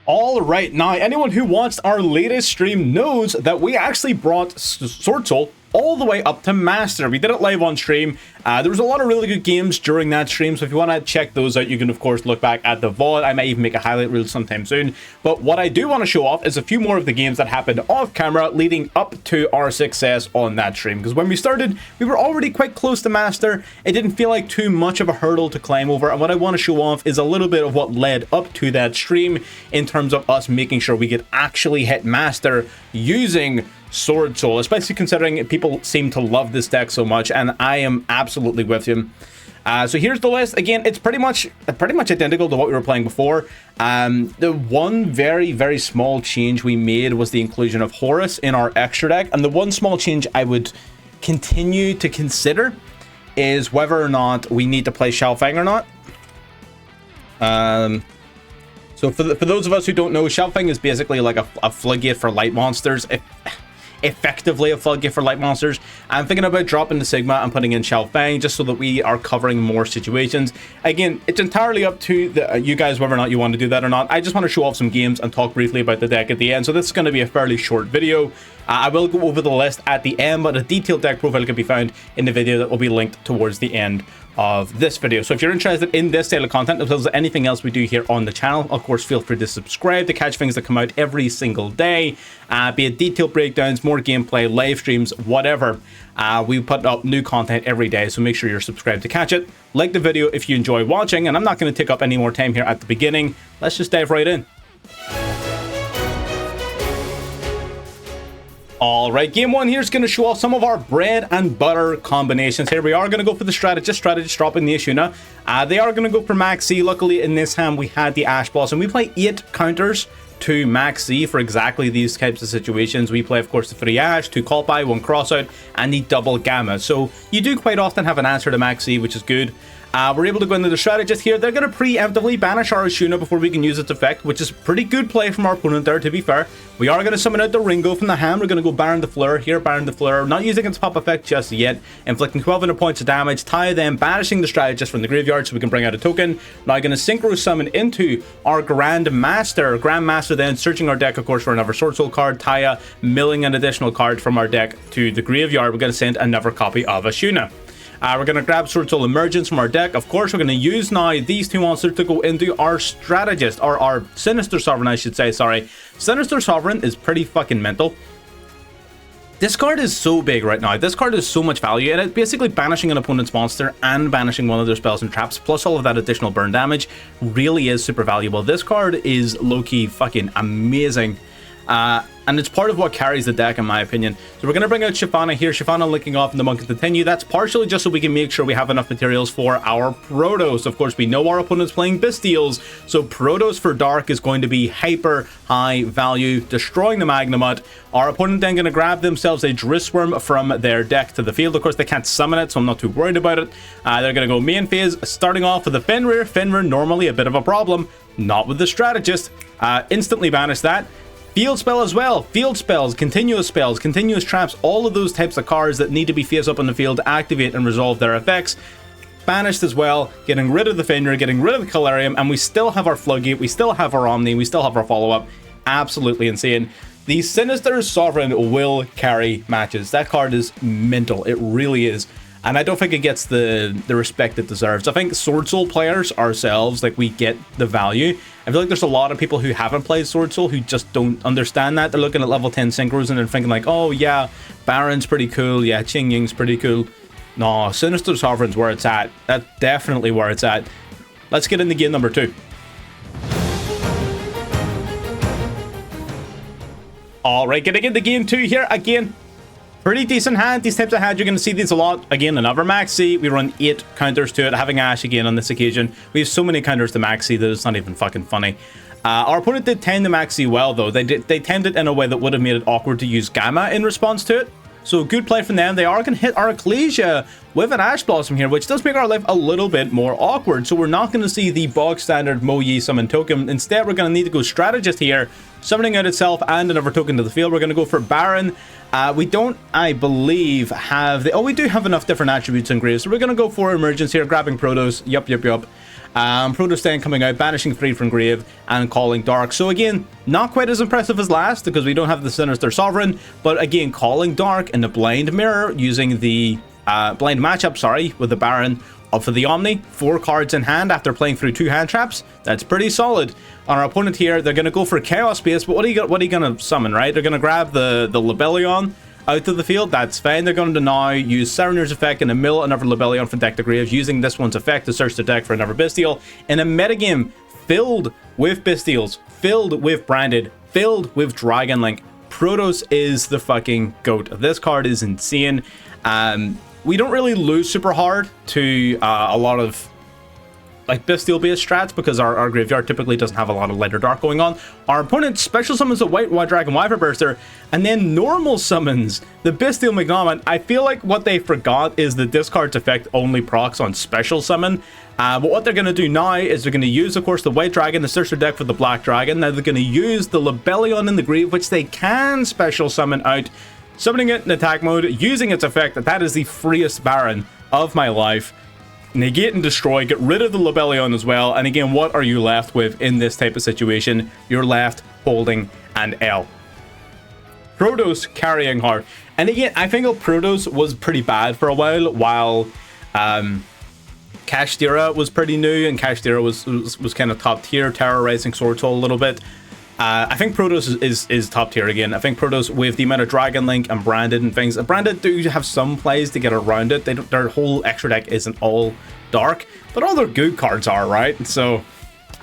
All right, now anyone who watched our latest stream knows that we actually brought SWORDSOUL all the way up to Master. We did it live on stream. There was a lot of really good games during that stream, so if you want to check those out, you can of course look back at the VOD. I might even make a highlight reel sometime soon. But what I do want to show off is a few more of the games that happened off camera leading up to our success on that stream. Because when we started, we were already quite close to Master. It didn't feel like too much of a hurdle to climb over. And what I want to show off is a little bit of what led up to that stream in terms of us making sure we could actually hit Master using SWORDSOUL, especially considering people seem to love this deck so much, and I am absolutely with him. So here's the list. Again, it's pretty much identical to what we were playing before. The one very small change we made was the inclusion of Horus in our extra deck, and the one small change I would continue to consider is whether or not we need to play Xiaofeng or not. So for those of us who don't know, Xiaofeng is basically like a floodgate for light monsters. Effectively a floodgate for light monsters. I'm thinking about dropping the Sigma and putting in Xiaofeng just so that we are covering more situations. Again, it's entirely up to you guys whether or not you want to do that or not. I just want to show off some games and talk briefly about the deck at the end, so this is going to be a fairly short video. I will go over the list at the end, but a detailed deck profile can be found in the video that will be linked towards the end of this video. So if you're interested in this style of content as well as anything else we do here on the channel, of course feel free to subscribe to catch things that come out every single day, be it detailed breakdowns, more gameplay, live streams, whatever. We put up new content every day, so make sure you're subscribed to catch it. Like the video if you enjoy watching, and I'm not going to take up any more time here at the beginning. Let's just dive right in. Alright, game one here is going to show off some of our bread and butter combinations. Here we are going to go for the strategist dropping the Ashuna. They are going to go for Max C. Luckily in this hand we had the Ash Blossom. We play 8 counters to Max C for exactly these types of situations. We play of course the 3 Ash, 2 Colpi, 1 Crossout, and the double Gamma. So you do quite often have an answer to Max C, which is good. We're able to go into the strategist here. They're going to preemptively banish our Ashuna before we can use its effect, which is pretty good play from our opponent there, to be fair. We are going to summon out the Ringo from the hand. We're going to go Baron the Fleur here, Baron the Fleur, not using its pop effect just yet, inflicting 1200 points of damage, Taya then banishing the strategist from the graveyard so we can bring out a token. Now going to synchro summon into our Grandmaster. Grandmaster then searching our deck, of course, for another SWORDSOUL card. Taya milling an additional card from our deck to the graveyard. We're going to send another copy of Ashuna. We're going to grab SWORDSOUL Emergence from our deck. Of course, we're going to use now these 2 monsters to go into our strategist, or our Sinister Sovereign, I should say, sorry. Sinister Sovereign is pretty fucking mental. This card is so big right now. This card is so much value, and it's basically banishing an opponent's monster and banishing one of their spells and traps, plus all of that additional burn damage. Really is super valuable. This card is low-key fucking amazing. And it's part of what carries the deck, in my opinion. So we're going to bring out Shyvana here. Shyvana linking off in the Monk and Continue. That's partially just so we can make sure we have enough materials for our Protos. Of course, we know our opponent's playing Bystials, so Protos for Dark is going to be hyper high value, destroying the Magnemite. Our opponent then going to grab themselves a Drissworm from their deck to the field. Of course, they can't summon it, so I'm not too worried about it. They're going to go main phase, starting off with the Fenrir. Fenrir, normally a bit of a problem. Not with the Strategist. Instantly banish that. Field spell as well. Field spells, continuous traps, all of those types of cards that need to be face up on the field to activate and resolve their effects. Banished as well, getting rid of the Fenrir, getting rid of the Calarium, and we still have our Floodgate, we still have our Omni, we still have our follow-up. Absolutely insane. The Sinister Sovereign will carry matches. That card is mental. It really is. And I don't think it gets the respect it deserves. I think SWORDSOUL players ourselves, like, we get the value. I feel like there's a lot of people who haven't played SWORDSOUL who just don't understand that. They're looking at level 10 synchros and they're thinking like, oh yeah, Baron's pretty cool, yeah, Qing Ying's pretty cool. No, Sinister Sovereign's where it's at. That's definitely where it's at. Let's get into game number 2. Alright, getting into game 2 here again. Pretty decent hand. These types of hands, you're going to see these a lot. Again, another Max C. We run 8 counters to it, having Ash again on this occasion. We have so many counters to Max C that it's not even fucking funny. Our opponent did tend to Max C well, though. They tended in a way that would have made it awkward to use Gamma in response to it. So good play from them. They are going to hit our Ecclesia with an Ash Blossom here, which does make our life a little bit more awkward. So we're not going to see the bog standard Mo Yi summon token. Instead, we're going to need to go Strategist here, summoning out itself and another token to the field. We're going to go for Baron. We don't, I believe, have the... Oh, we do have enough different attributes engraved. So we're going to go for Emergence here, grabbing Protos. Yup. Protoss then coming out, banishing 3 from grave, and calling Dark. So again, not quite as impressive as last, because we don't have the Sinister Sovereign, but again, calling Dark in the blind mirror, using the blind matchup, sorry, with the Baron up for the Omni, 4 cards in hand after playing through 2 hand traps. That's pretty solid. On our opponent here, they're going to go for Chaos Base, but what are you going to summon, right? They're going to grab the Lebellion out of the field. That's fine. They're going to now use Serener's effect and mill another Lebellion from deck to grave, using this one's effect to search the deck for another Bestial. In a metagame filled with Bestials, filled with Branded, filled with Dragon Link, Protoss is the fucking GOAT. This card is insane. We don't really lose super hard to a lot of like Bestial based strats, because our graveyard typically doesn't have a lot of light or dark going on. Our opponent special summons a white dragon Wyvern Burster, and then normal summons the Bestial Magnomon. I feel like what they forgot is that this card's effect only procs on special summon. But what they're going to do now is they're going to use, of course, the white dragon to search their deck for the black dragon. Now they're going to use the Lebellion in the grave, which they can special summon out, summoning it in attack mode, using its effect. That is the freest Baron of my life. Negate and destroy, get rid of the Lebellion as well, and again, what are you left with in this type of situation? You're left holding an L. Protoss carrying hard. And again, I think Protoss was pretty bad for a while Kashtira was pretty new, and Kashtira was kind of top tier, terrorizing SWORDSOUL a little bit. I think Protoss is top tier again. I think Protoss, with the amount of Dragon Link and Branded and things, Branded do have some plays to get around it. Their whole extra deck isn't all dark, but all their good cards are, right? So,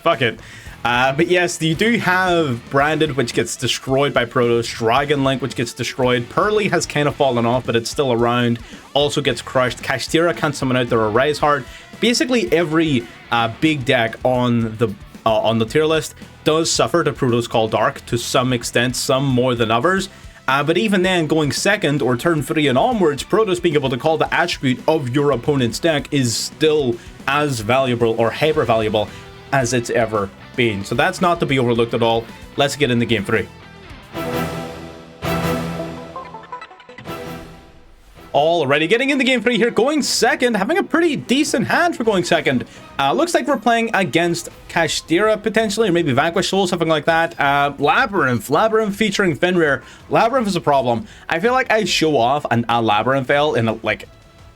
fuck it. But yes, you do have Branded, which gets destroyed by Protoss, Dragon Link, which gets destroyed. Pearly has kind of fallen off, but it's still around, also gets crushed. Kashtira can't summon out their Arise Heart. Basically, every big deck on the tier list does suffer to Protoss Call Dark to some extent, some more than others. But even then, going second or turn 3 and onwards, Protoss being able to call the attribute of your opponent's deck is still as valuable or hyper valuable as it's ever been. So that's not to be overlooked at all. Let's get into game 3. Alrighty, getting into game 3 here, going second, having a pretty decent hand for going second. Looks like we're playing against Kashtira potentially, or maybe Vanquish Soul, something like that. Labyrinth featuring Fenrir. Labyrinth is a problem. I feel like I show off a Labyrinth Veil in like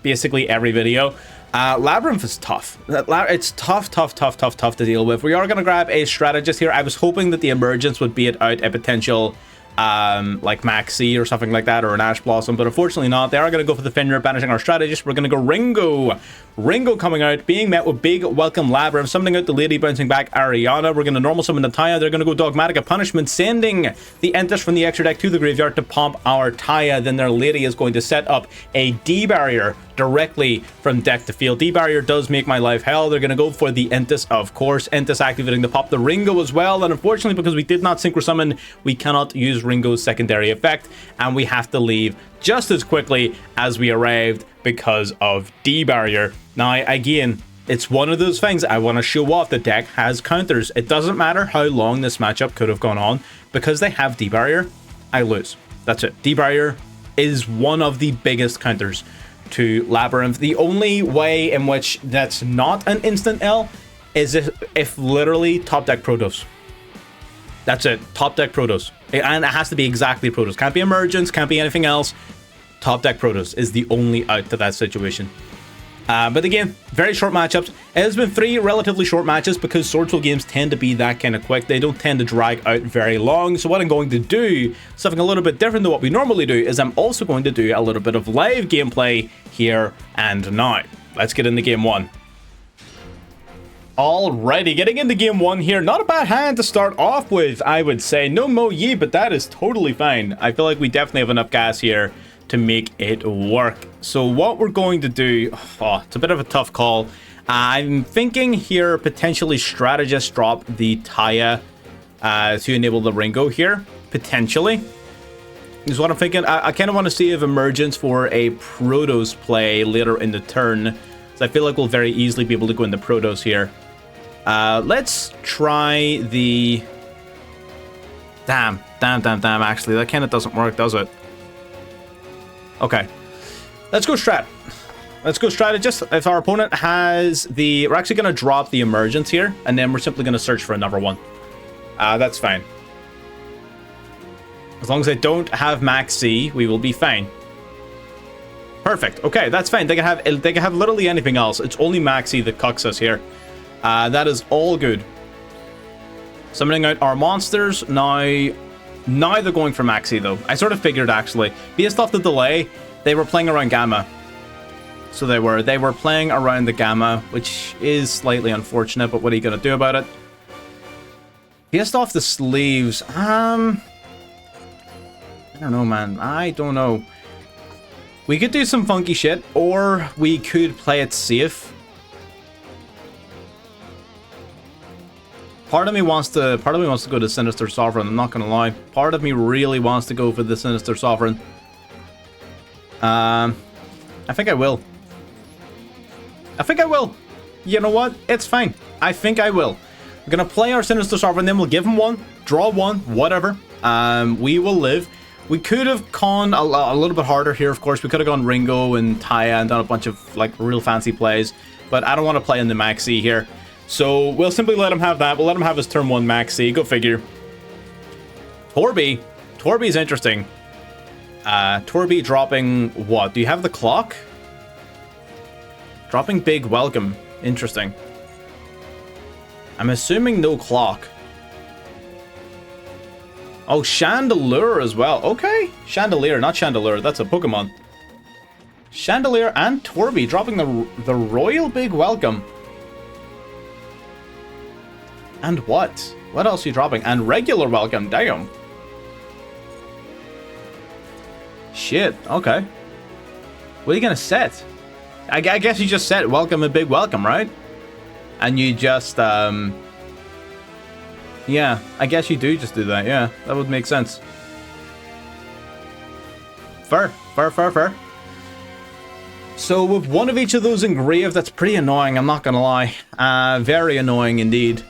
basically every video. Labyrinth is tough. It's tough to deal with. We are going to grab a strategist here. I was hoping that the emergence would beat out a potential like Maxi or something like that, or an Ash Blossom, but unfortunately not. They are going to go for the Fenrir, banishing our strategist. We're going to go Ringo coming out, being met with big welcome Labyrinth, summoning out the lady, bouncing back Ariana. We're going to normal summon the Taya. They're going to go Dogmatic Punishment, sending the Entis from the extra deck to the graveyard to pump our Taya. Then their lady is going to set up a D barrier directly from deck to field. D barrier does make my life hell. They're going to go for the Entis, of course. Entis activating to pop the Ringo as well, and unfortunately, because we did not synchro summon, we cannot use Ringo's secondary effect, and we have to leave just as quickly as we arrived because of D barrier. Now again, it's one of those things. I want to show off the deck has counters. It doesn't matter how long this matchup could have gone on, because they have D barrier, I lose. That's it. D barrier is one of the biggest counters to Labyrinth. The only way in which that's not an instant L is if literally top deck Protoss. That's it. Top deck Protoss. And it has to be exactly Protoss. Can't be Emergence, can't be anything else. Top deck Protoss is the only out to that situation. But again, very short matchups. It has been 3 relatively short matches, because SWORDSOUL games tend to be that kind of quick. They don't tend to drag out very long. So what I'm going to do, something a little bit different than what we normally do, is I'm also going to do a little bit of live gameplay here and now. Let's get into game 1. Alrighty, getting into game 1 here. Not a bad hand to start off with, I would say. No Mo Yi, but that is totally fine. I feel like we definitely have enough gas here to make it work. So what we're going to do, it's a bit of a tough call. I'm thinking here potentially strategist drop the Taya to enable the Ringo here, potentially. Is what I'm thinking. I kind of want to see if emergence for a Protoss play later in the turn. So I feel like we'll very easily be able to go into Protoss here. Let's try the... Damn. Actually, that kind of doesn't work, does it? Okay. Let's go strat. Let's go strategist. If our opponent has the... We're actually going to drop the emergence here, and then we're simply going to search for another one. That's fine. As long as they don't have Max C, we will be fine. Perfect. Okay, that's fine. They can have literally anything else. It's only Max C that cucks us here. That is all good. Summoning out our monsters. Now they're going for Max C, though. I sort of figured, actually. Based off the delay, they were playing around Gamma. So they were playing around the Gamma, which is slightly unfortunate, but what are you going to do about it? Based off the sleeves, I don't know, man. I don't know. We could do some funky shit, or we could play it safe. Part of me wants to go to Sinister Sovereign, I'm not gonna lie. Part of me really wants to go for the Sinister Sovereign. I think I will. You know what? It's fine. I think I will. We're gonna play our Sinister Sovereign, then we'll give him one, draw one, whatever. We will live. We could have gone a little bit harder here, of course. We could have gone Ringo and Taya and done a bunch of, like, real fancy plays. But I don't want to play in the Maxi here. So we'll simply let him have that. We'll let him have his turn 1 Maxi. Go figure. Torby. Torby's interesting. Torby dropping what? Do you have the clock? Dropping Big Welcome. Interesting. I'm assuming no clock. Oh, Chandelier as well. Okay. Chandelier, not Chandelier. That's a Pokemon. Chandelier and Torby dropping the Royal Big Welcome. And what? What else are you dropping? And Regular Welcome. Damn. Shit. Okay. What are you gonna set? I guess you just set Welcome and Big Welcome, right? And you just, yeah, I guess you do just do that. Yeah, that would make sense. Fair. So with one of each of those engraved, that's pretty annoying, I'm not gonna lie. Very annoying indeed.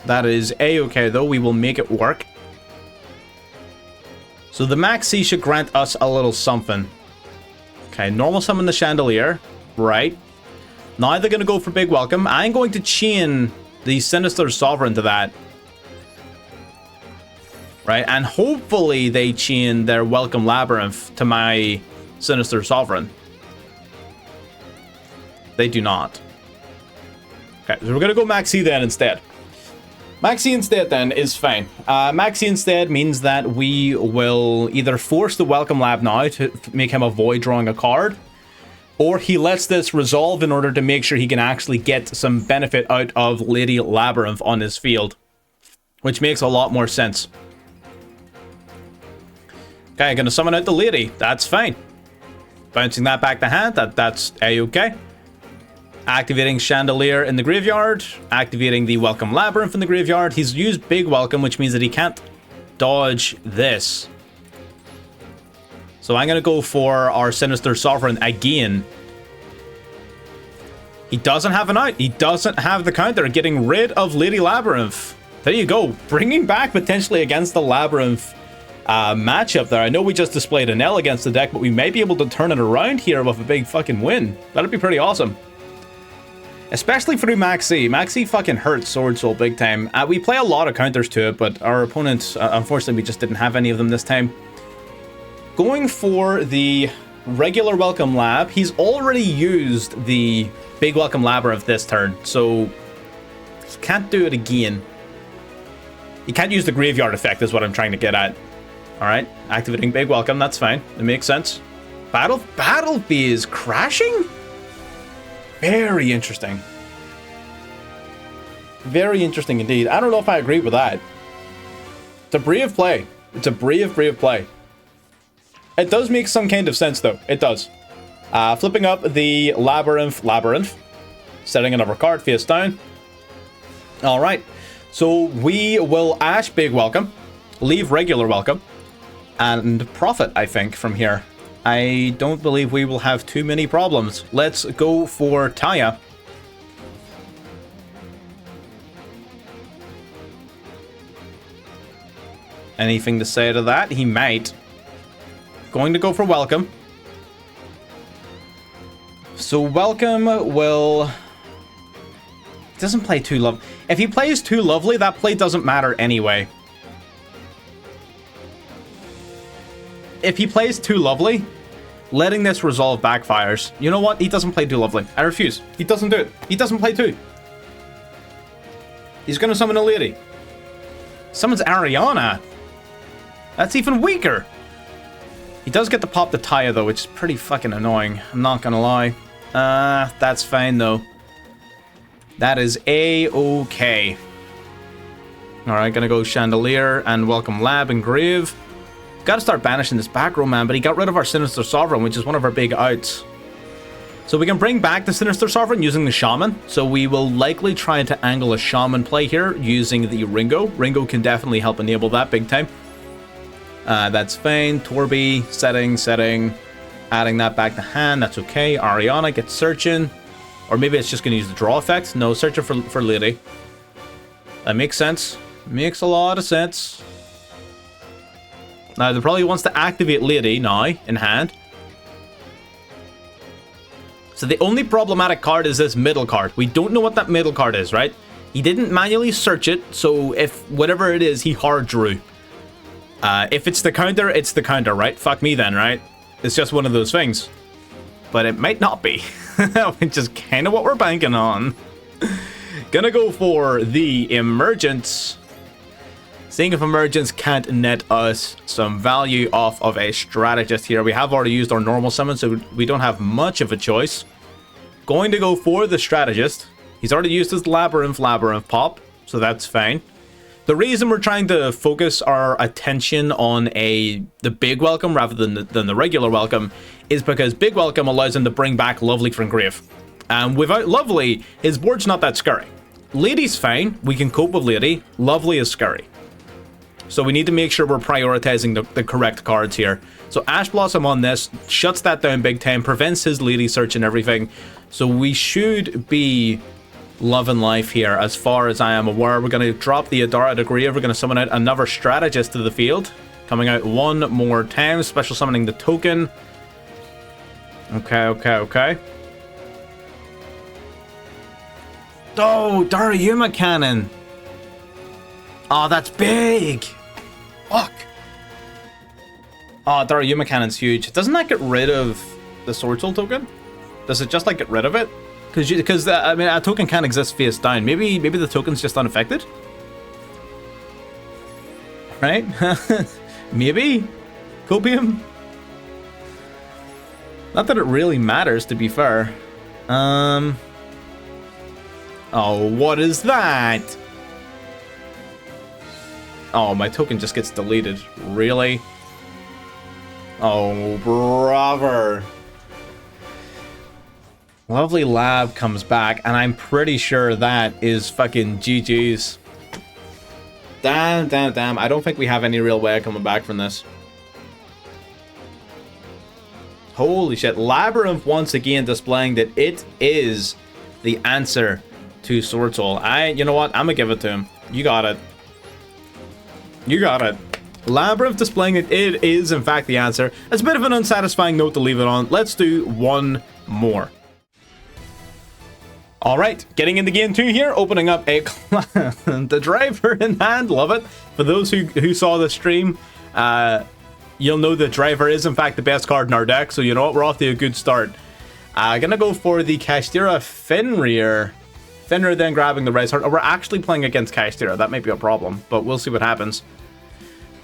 That is A-okay, though. We will make it work. So the Maxi should grant us a little something. Okay, normal summon the Chandelier. Right. Now they're going to go for Big Welcome. I'm going to chain the Sinister Sovereign to that. Right, and hopefully they chain their Welcome Labyrinth to my Sinister Sovereign. They do not. Okay, so we're going to go Maxi then instead. Maxi instead then is fine. Maxi instead means that we will either force the Welcome Lab now to make him avoid drawing a card, or he lets this resolve in order to make sure he can actually get some benefit out of Lady Labyrinth on his field, which makes a lot more sense. Okay, I'm gonna summon out the Lady. That's fine. Bouncing that back to hand. That's A-okay. Activating Chandelier in the graveyard. Activating the Welcome Labyrinth in the graveyard. He's used Big Welcome, which means that he can't dodge this. So I'm going to go for our Sinister Sovereign again. He doesn't have an out. He doesn't have the counter. Getting rid of Lady Labyrinth. There you go. Bringing back potentially against the Labyrinth matchup there. I know we just displayed an L against the deck, but we may be able to turn it around here with a big fucking win. That'd be pretty awesome. Especially through Maxi. Maxi fucking hurts Sword Soul big time. We play a lot of counters to it, but our opponents, unfortunately, we just didn't have any of them this time. Going for the regular Welcome Lab. He's already used the Big Welcome Labyrinth this turn, so he can't do it again. He can't use the graveyard effect is what I'm trying to get at. Alright, activating Big Welcome, that's fine. It makes sense. Battle Phase crashing? Very interesting. Very interesting indeed. I don't know if I agree with that. It's a brave play. It's a brave play. It does make some kind of sense, though. It does. Flipping up the Labyrinth. Setting another card face down. Alright. So we will Ash Big Welcome. Leave Regular Welcome. And profit, I think, from here. I don't believe we will have too many problems. Let's go for Taya. Anything to say to that? He might. Going to go for Welcome. So Welcome will... doesn't play too lovely. If he plays too lovely, that play doesn't matter anyway. If he plays too lovely, letting this resolve backfires. You know what? He doesn't play too lovely. I refuse. He doesn't do it. He doesn't play too. He's gonna summon a lady. Summons Ariana. That's even weaker. He does get to pop the Taya though, which is pretty fucking annoying. I'm not gonna lie. That's fine though. That is A-okay. Alright, gonna go Chandelier and Welcome Lab and Grave. Gotta start banishing this back row, man, but he got rid of our Sinister Sovereign, which is one of our big outs. So we can bring back the Sinister Sovereign using the Shaman. So we will likely try to angle a Shaman play here using the Ringo. Ringo can definitely help enable that big time. That's fine. Torby, setting. Adding that back to hand, that's okay. Ariana gets searching. Or maybe it's just going to use the draw effect. No, searching for Lady. That makes sense. Makes a lot of sense. Now, they probably wants to activate Lady now, in hand. So the only problematic card is this middle card. We don't know what that middle card is, right? He didn't manually search it, so if whatever it is, he hard drew. If it's the counter, it's the counter, right? Fuck me then, right? It's just one of those things. But it might not be. Which is kind of what we're banking on. Gonna go for the Emergence. Seeing if Emergence can't net us some value off of a Strategist here. We have already used our normal summon, so we don't have much of a choice. Going to go for the Strategist. He's already used his Labyrinth pop, so that's fine. The reason we're trying to focus our attention on the big welcome rather than the regular welcome is because big welcome allows him to bring back Lovely from grave. And without Lovely, his board's not that scary. Lady's fine. We can cope with Lady. Lovely is scary. So we need to make sure we're prioritizing the correct cards here. So Ash Blossom on this shuts that down big time, prevents his Lady search and everything. So we should be loving life here as far as I am aware. We're going to drop the Adara to Grave. We're going to summon out another Strategist to the field. Coming out one more time. Special summoning the token. Okay. Oh, Darayuma Cannon. Oh, that's big. Fuck. Oh, Darayuma Cannon's huge. Doesn't that get rid of the SWORDSOUL token? Does it just like get rid of it? Because I mean, a token can't exist face down. Maybe the token's just unaffected. Right? Maybe. Copium. Not that it really matters, to be fair. Oh, what is that? Oh, my token just gets deleted. Really? Oh, brother. Lovely Lab comes back, and I'm pretty sure that is fucking GG's. Damn. I don't think we have any real way of coming back from this. Holy shit. Labyrinth once again displaying that it is the answer to SWORDSOUL. You know what? I'm gonna give it to him. You got it. Labyrinth displaying that it is, in fact, the answer. It's a bit of an unsatisfying note to leave it on. Let's do one more. Alright, getting into game 2 here, opening up a the driver in hand, love it. For those who saw the stream, you'll know the driver is in fact the best card in our deck, so you know what, we're off to a good start. Gonna go for the Kashtira Fenrir. Fenrir then grabbing the Rise Heart. Oh, we're actually playing against Kashtira, that might be a problem, but we'll see what happens.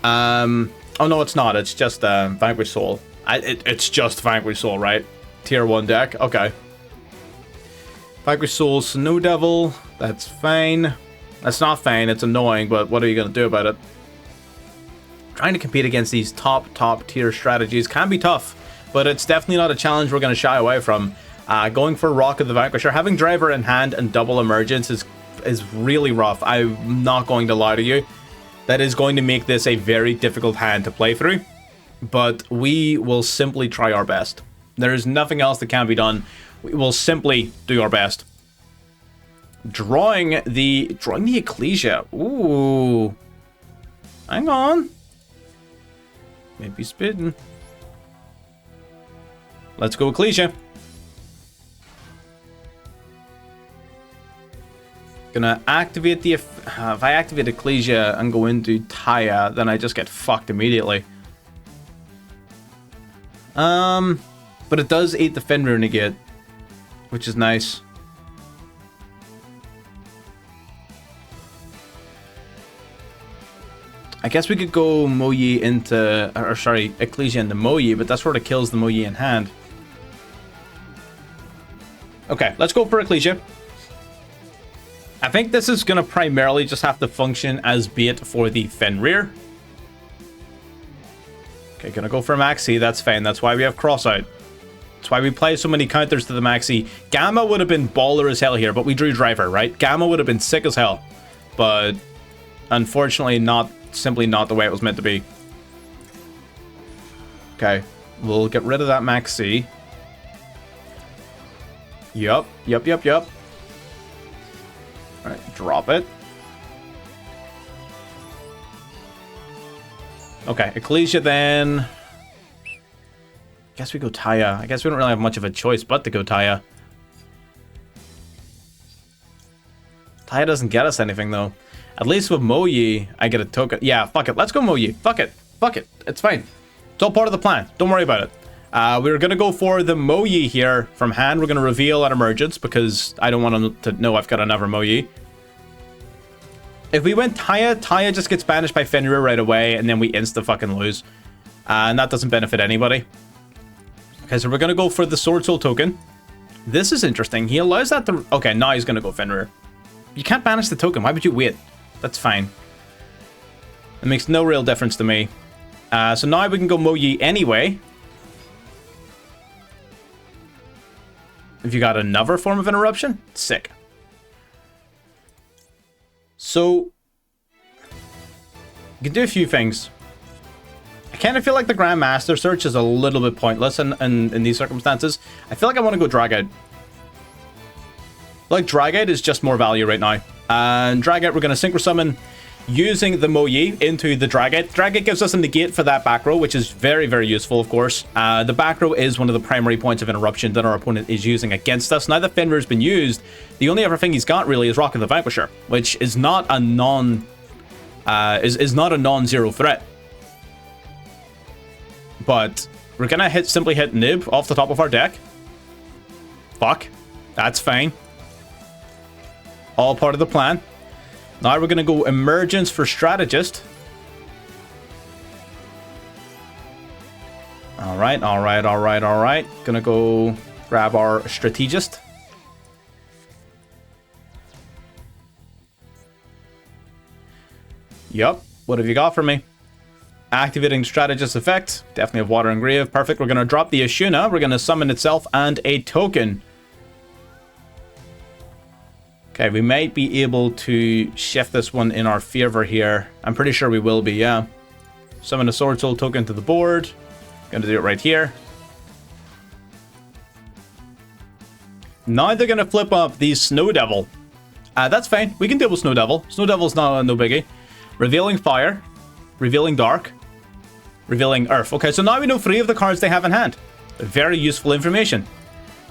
Oh no, it's not, it's just Vanquished Soul. It's just Vanquished Soul, right? Tier 1 deck, okay. Vanquished Soul, Snow Devil, that's fine. That's not fine, it's annoying, but what are you going to do about it? Trying to compete against these top tier strategies can be tough, but it's definitely not a challenge we're going to shy away from. Going for Rock of the Vanquisher, having Driver in hand and double Emergence is really rough. I'm not going to lie to you. That is going to make this a very difficult hand to play through, but we will simply try our best. There's nothing else that can be done. We will simply do our best. Drawing the Ecclesia. Ooh. Hang on. Maybe spitting. Let's go Ecclesia. Gonna activate the... if I activate Ecclesia and go into Taya, then I just get fucked immediately. But it does eat the Fenrir Negate, which is nice. I guess we could go Moyi into... or sorry, Ecclesia into Moyi, but that sort of kills the Moyi in hand. Okay, let's go for Ecclesia. I think this is going to primarily just have to function as bait for the Fenrir. Okay, gonna go for Maxi, that's fine. That's why we have Crossout. That's why we play so many counters to the Maxi. Gamma would have been baller as hell here, but we drew Driver, right? Gamma would have been sick as hell. But unfortunately, simply not the way it was meant to be. Okay, we'll get rid of that Maxi. Yup. Alright, drop it. Okay, Ecclesia then. Guess we go Taya. I guess we don't really have much of a choice but to go Taya. Taya doesn't get us anything though. At least with Moyi, I get a token. Yeah, fuck it. Let's go Moyi. Fuck it. It's fine. It's all part of the plan. Don't worry about it. We're going to go for the Moyi here from hand. We're going to reveal at emergence because I don't want to know I've got another Moyi. If we went Taya, Taya just gets banished by Fenrir right away, and then we insta-fucking lose. And that doesn't benefit anybody. Okay, so we're going to go for the Sword Soul token. This is interesting. He allows that to... Okay, now he's going to go Fenrir. You can't banish the token. Why would you wait? That's fine. It makes no real difference to me. So now we can go Moyi anyway. If you got another form of interruption, sick. So, you can do a few things. I kind of feel like the Grandmaster search is a little bit pointless in these circumstances. I feel like I want to go Drag-Out. Like, Drag-Out is just more value right now. And Drag-Out, we're going to Synchro Summon using the Moyi into the Drag-Out. Drag-Out gives us a negate for that back row, which is very, very useful, of course. The back row is one of the primary points of interruption that our opponent is using against us. Now that Fenrir's been used, the only other thing he's got really is Rock of the Vanquisher, which is not a non-zero threat. But we're gonna simply hit Nib off the top of our deck. Fuck. That's fine. All part of the plan. Now we're going to go Emergence for Strategist. Alright. Gonna go grab our Strategist. Yup. What have you got for me? Activating Strategist effect. Definitely have Water and Grave. Perfect. We're going to drop the Ashuna. We're going to summon itself and a token. Okay, we might be able to shift this one in our favor here. I'm pretty sure we will be, yeah. Summon a Sword Soul token to the board. Gonna do it right here. Now they're gonna flip up the Snow Devil. That's fine. We can deal with Snow Devil. Snow Devil's not no biggie. Revealing Fire. Revealing Dark. Revealing Earth. Okay, so now we know 3 of the cards they have in hand. Very useful information.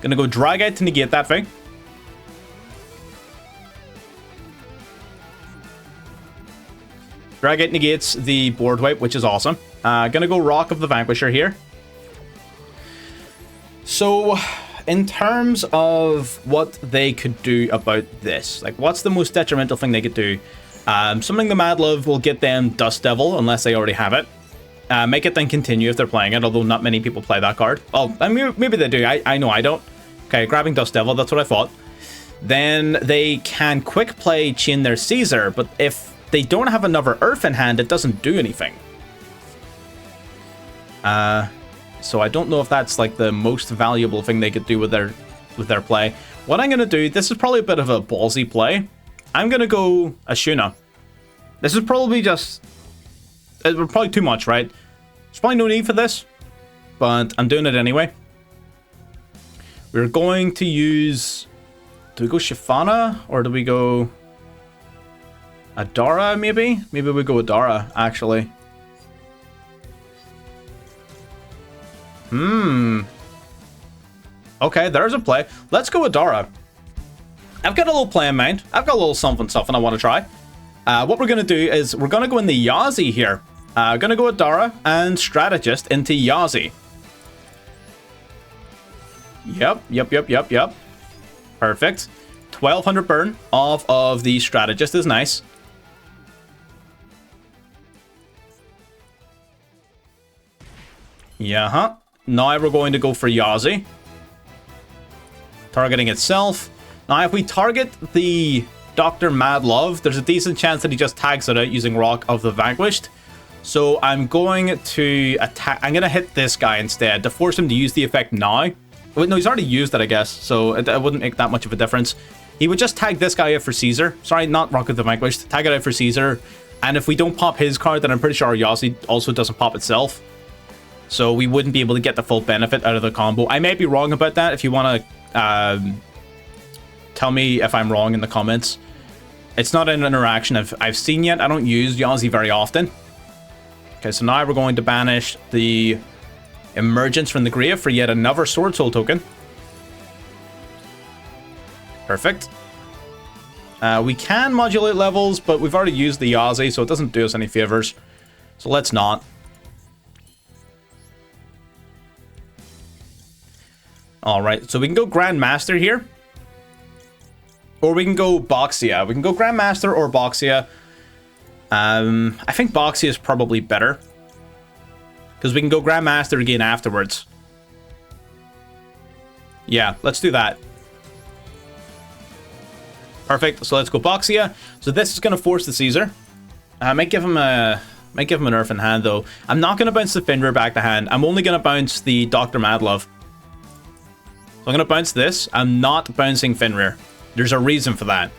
Gonna go Drag-Out to negate that thing. Drag-Out negates the board wipe, which is awesome. Gonna go Rock of the Vanquisher here. So, in terms of what they could do about this, like, what's the most detrimental thing they could do? Summoning the Mad Love will get them Dust Devil, unless they already have it. Make it then continue if they're playing it, although not many people play that card. Oh, I mean, maybe they do. I know I don't. Okay, grabbing Dust Devil, that's what I thought. Then they can quick play Chain their Caesar, but if they don't have another Earth in hand, it doesn't do anything. So I don't know if that's like the most valuable thing they could do with their play. What I'm gonna do, this is probably a bit of a ballsy play. I'm gonna go Ashuna. This is probably just probably too much, right? There's probably no need for this, but I'm doing it anyway. We're going to use... Do we go Shifana or do we go Adara, maybe? Maybe we go Adara, actually. Okay, there's a play. Let's go Adara. I've got a little plan in mind. I've got a little something I want to try. What we're going to do is we're going to go in the Yazi here. Going to go with Dara and Strategist into Yazi. Yep. Perfect. 1200 burn off of the Strategist is nice. Yeah, Now we're going to go for Yazi. Targeting itself. Now, if we target the Dr. Madlove, there's a decent chance that he just tags it out using Rock of the Vanquished. So I'm going to attack. I'm going to hit this guy instead to force him to use the effect now. Wait, no, he's already used it, I guess. So it wouldn't make that much of a difference. He would just tag this guy out for Caesar. Sorry, not Rock of the Vanquished. Tag it out for Caesar. And if we don't pop his card, then I'm pretty sure our Yazi also doesn't pop itself. So we wouldn't be able to get the full benefit out of the combo. I may be wrong about that. If you want to tell me if I'm wrong in the comments. It's not an interaction I've seen yet. I don't use Yazi very often. Okay, so now we're going to banish the Emergence from the grave for yet another Sword Soul token. Perfect. We can modulate levels, but we've already used the Yazi, so it doesn't do us any favors. So let's not. Alright, so we can go Grandmaster here. Or we can go Boxia. We can go Grandmaster or Boxia. I think Boxia is probably better. Because we can go Grandmaster again afterwards. Yeah, let's do that. Perfect, so let's go Boxia. So this is going to force the Caesar. I might give him an Earth in hand, though. I'm not going to bounce the Fenrir back to hand. I'm only going to bounce the Dr. Madlove. So I'm going to bounce this. I'm not bouncing Fenrir. There's a reason for that.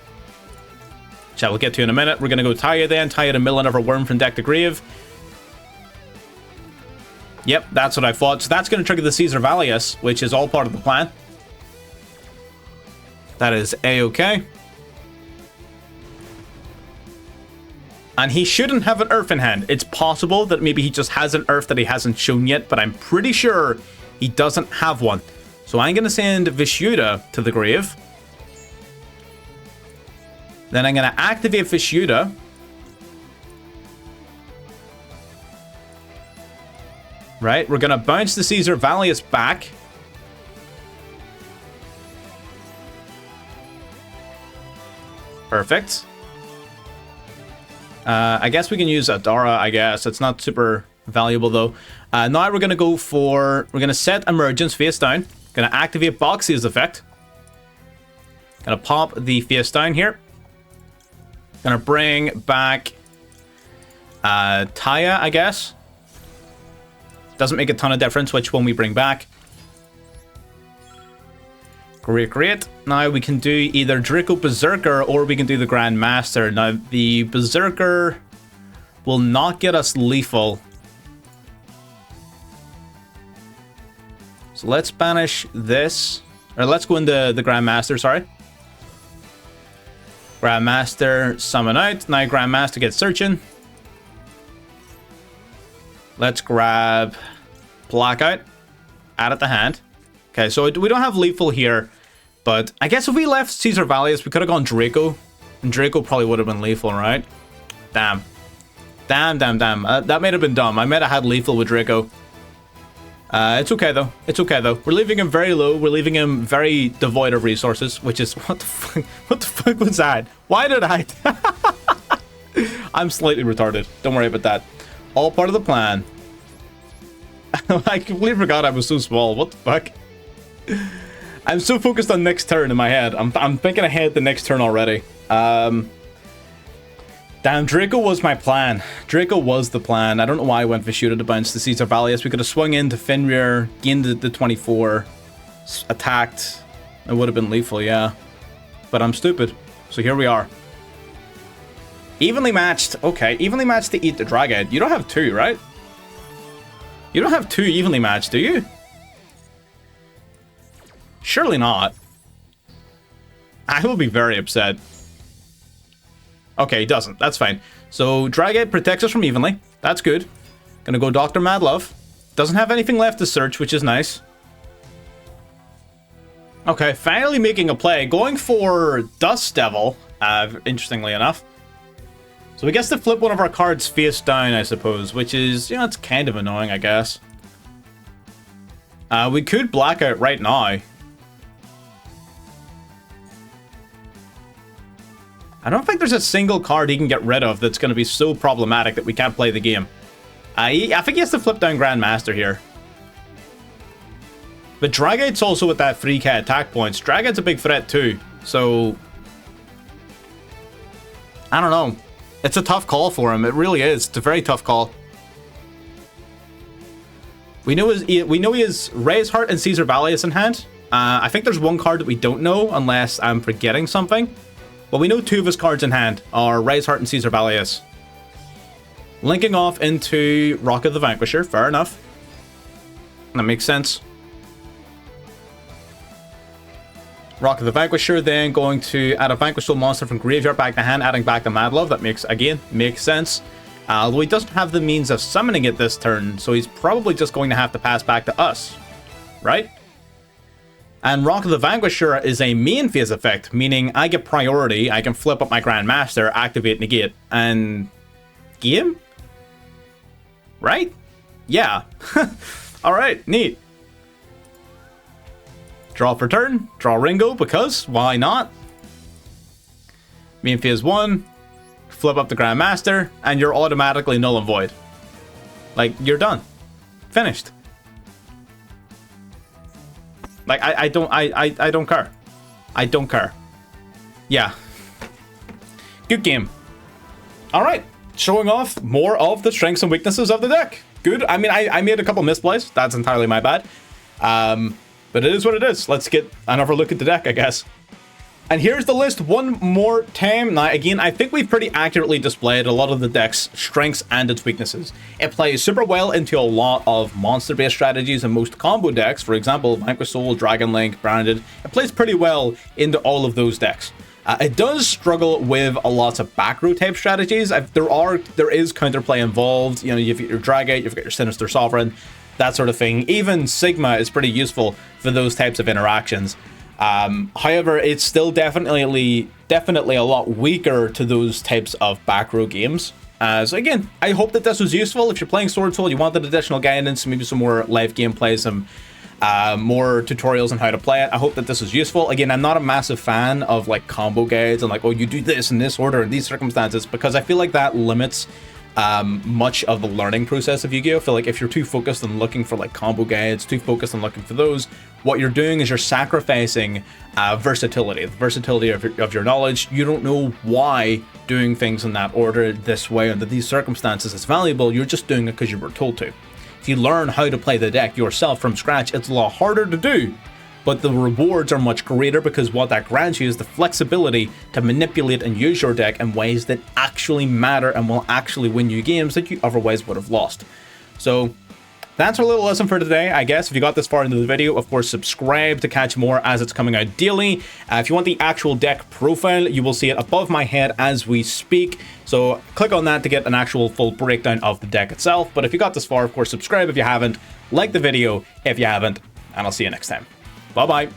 Which I will get to in a minute. We're going to go Taya then. Taya to mill another Worm from deck to grave. Yep, that's what I thought. So that's going to trigger the Caesar Valius, which is all part of the plan. That is A-okay. And he shouldn't have an Earth in hand. It's possible that maybe he just has an Earth that he hasn't shown yet, but I'm pretty sure he doesn't have one. So I'm going to send Vishuda to the grave. Then I'm going to activate Vishuda. Right, we're going to bounce the Caesar Valius back. Perfect. I guess we can use Adara, I guess. It's not super valuable, though. Now we're going to go for... We're going to set Emergence face down. Going to activate Boxia's effect. Going to pop the face down here. Going to bring back Taya, I guess. Doesn't make a ton of difference which one we bring back. Great. Now we can do either Draco Berserker or we can do the Grandmaster. Now the Berserker will not get us lethal. So let's banish this. Or let's go into the Grandmaster, sorry. Grandmaster summon out. Now Grandmaster gets searching. Let's grab Blackout. Add it to hand. Okay, so we don't have lethal here. But I guess if we left Caesar Valius, we could have gone Draco. And Draco probably would have been lethal, right? Damn. Damn. That might have been dumb. I might have had lethal with Draco. It's okay, though. We're leaving him very low. We're leaving him very devoid of resources, which is... What the fuck was that? Why did I... I'm slightly retarded. Don't worry about that. All part of the plan. I completely forgot I was so small. What the fuck? I'm so focused on next turn in my head. I'm thinking ahead the next turn already. Damn, Draco was my plan. Draco was the plan. I don't know why I went Vishuda to bounce the Caesar Valius. We could have swung into Fenrir, gained the 24, attacked. It would have been lethal, yeah. But I'm stupid. So here we are. Evenly matched. Okay, evenly matched to eat the Dragite. You don't have two, right? You don't have two evenly matched, do you? Surely not. I will be very upset. Okay, he doesn't. That's fine. So, Dragite protects us from evenly. That's good. Gonna go Dr. Madlove. Doesn't have anything left to search, which is nice. Okay, finally making a play. Going for Dust Devil, interestingly enough. So we get to flip one of our cards face down, I suppose, which is, you know, it's kind of annoying, I guess. We could blackout right now. I don't think there's a single card he can get rid of that's going to be so problematic that we can't play the game. I think he has to flip down Grandmaster here. But Dragate's also with that 3k attack points. Dragate's a big threat too, so... I don't know. It's a tough call for him. It really is. It's a very tough call. We know he has Ray's Heart and Caesar Valius in hand. I think there's one card that we don't know, unless I'm forgetting something. But we know two of his cards in hand are Ray's Heart and Caesar Valius. Linking off into Rock of the Vanquisher. Fair enough. That makes sense. Rock of the Vanquisher, then going to add a Vanquish Soul monster from graveyard back to hand, adding back the Mad Love. That makes sense. Although he doesn't have the means of summoning it this turn, so he's probably just going to have to pass back to us, right? And Rock of the Vanquisher is a main phase effect, meaning I get priority, I can flip up my Grandmaster, activate, negate, and game? Right? Yeah. Alright, neat. Draw for turn, draw Ringo, because why not? Main phase 1, flip up the Grandmaster, and you're automatically null and void. Like, you're done. Finished. Like, I don't care. I don't care. Yeah. Good game. Alright. Showing off more of the strengths and weaknesses of the deck. Good. I mean, I made a couple misplays. That's entirely my bad. But it is what it is. Let's get another look at the deck, I guess. And here's the list one more time. Now, again, I think we've pretty accurately displayed a lot of the deck's strengths and its weaknesses. It plays super well into a lot of monster-based strategies and most combo decks. For example, Vanquish Soul, Dragon Link, Branded. It plays pretty well into all of those decks. It does struggle with a lot of back row type strategies. There is counterplay involved. You know, you've got your Dragate, you've got your Sinister Sovereign, that sort of thing. Even Sigma is pretty useful for those types of interactions. However, it's still definitely a lot weaker to those types of back row games. So again, I hope that this was useful. If you're playing SWORDSOUL, you wanted additional guidance, maybe some more live gameplay, some more tutorials on how to play it. I hope that this was useful. Again, I'm not a massive fan of like combo guides and like, oh, you do this in this order in these circumstances, because I feel like that limits much of the learning process of Yu-Gi-Oh! I feel like if you're too focused on looking for like combo guides, too focused on looking for those, what you're doing is you're sacrificing versatility, the versatility of your knowledge. You don't know why doing things in that order, this way, under these circumstances is valuable. You're just doing it because you were told to. If you learn how to play the deck yourself from scratch, it's a lot harder to do, but the rewards are much greater, because what that grants you is the flexibility to manipulate and use your deck in ways that actually matter and will actually win you games that you otherwise would have lost. So that's our little lesson for today, I guess. If you got this far into the video, of course, subscribe to catch more as it's coming out daily. If you want the actual deck profile, you will see it above my head as we speak. So click on that to get an actual full breakdown of the deck itself. But if you got this far, of course, subscribe if you haven't, like the video if you haven't, and I'll see you next time. Bye-bye.